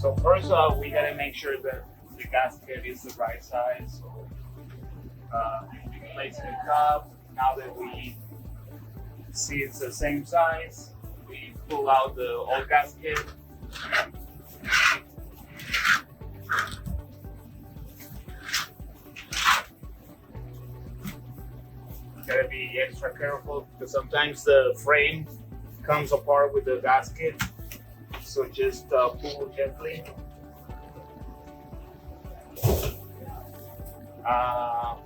So first, we gotta make sure that the gasket is the right size. So place the cup. Now that we see it's the same size, we pull out the old gasket. Gotta be extra careful because sometimes the frame comes apart with the gasket. So just pull gently.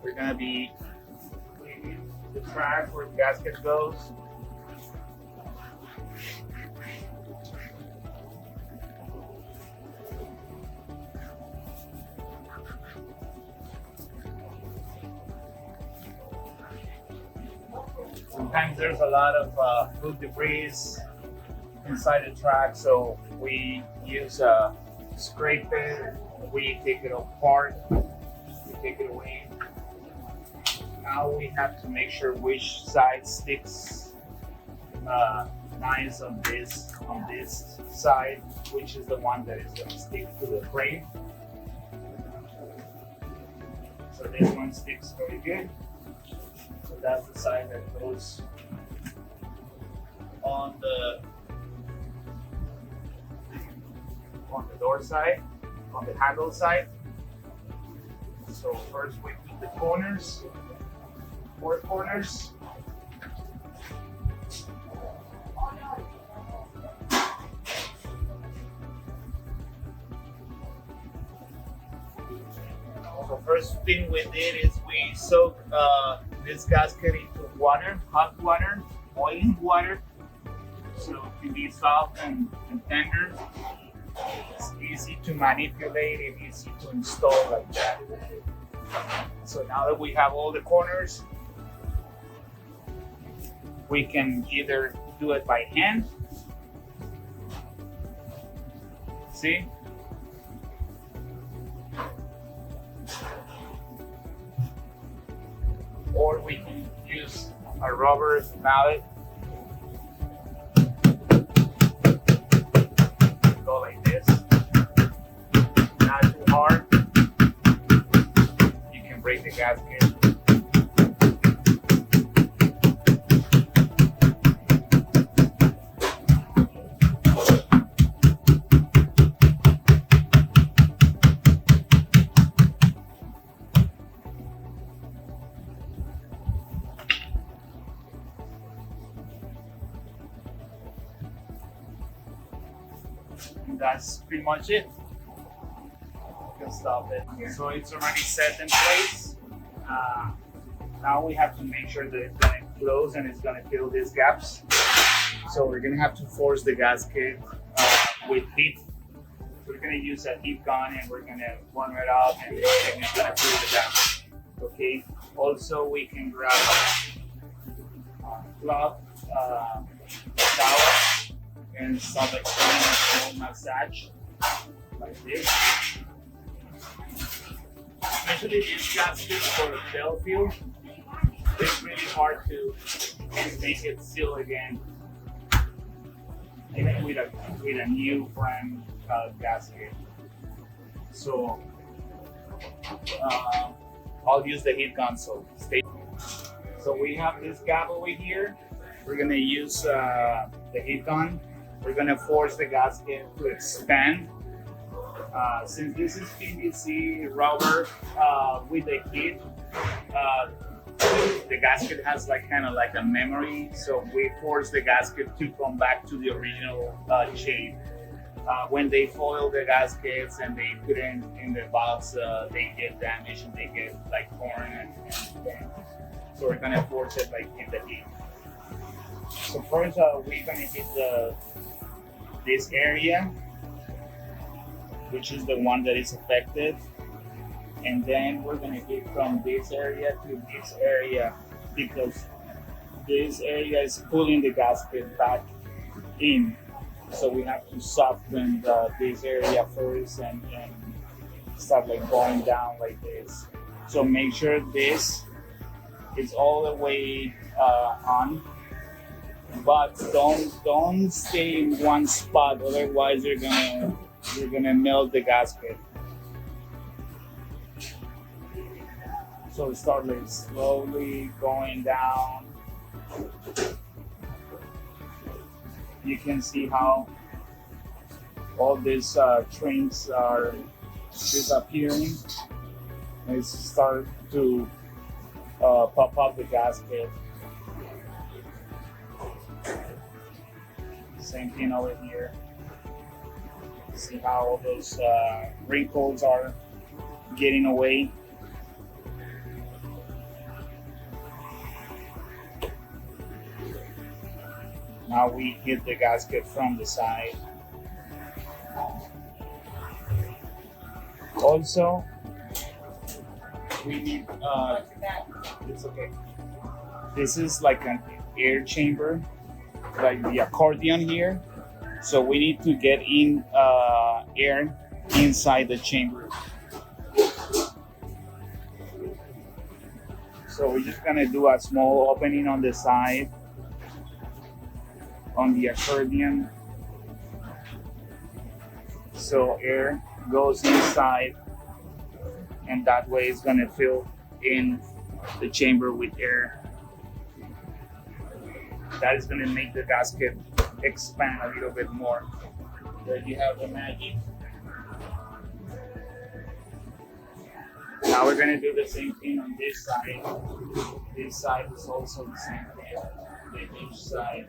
We're gonna be cleaning the track where the gasket goes. Sometimes there's a lot of food debris inside the track, so we use a scraper. We take it apart, we take it away. Now we have to make sure which side sticks nice on this side, which is the one that is going to stick to the frame. So this one sticks very good. So that's the side that goes on the door side, on the handle side. So first we put the corners, 4 corners. So first thing we did is we soak this gasket into water, hot water, boiling water, so it can be soft and tender. It's easy to manipulate and easy to install like that. So now that we have all the corners, we can either do it by hand, see? Or we can use a rubber mallet. Go like this, not too hard. You can break the gasket. And that's pretty much it. You can stop it. So it's already set in place. Now we have to make sure that it's going to close and it's going to fill these gaps. So we're going to have to force the gasket with heat. We're going to use a heat gun and we're going to warm it up and it's going to fill the gaps. Okay. Also, we can grab a cloth, towel, and start like a massage like this. Especially these gaskets for the Delfield, it's really hard to make it seal again, even with a new brand gasket. So I'll use the heat gun. So we have this gap over here. We're gonna use the heat gun. We're gonna force the gasket to expand. Since this is PVC rubber with the heat, the gasket has kind of like a memory. So we force the gasket to come back to the original shape. When they foil the gaskets and they put it in the box, they get damaged and they get like torn and bent. So we're gonna force it like in the heat. So first, we're gonna hit this area, which is the one that is affected, and then we're gonna hit from this area to this area because this area is pulling the gasket back in. So we have to soften this area first and start like going down like this. So make sure this is all the way on, but don't stay in one spot, otherwise you're gonna You're gonna melt the gasket. So start like slowly going down. You can see how all these trains are disappearing. It's start to pop up the gasket. Same thing over here. See how all those wrinkles are getting away. Now we hit the gasket from the side. Also, we need, it's okay. This is like an air chamber, like the accordion here. So we need to get in air inside the chamber. So we're just gonna do a small opening on the side on the accordion. So air goes inside, and that way it's gonna fill in the chamber with air. That is gonna make the gasket expand a little bit more. There you have the magic. Now we're gonna do the same thing on this side. This side is also the same thing. The each side.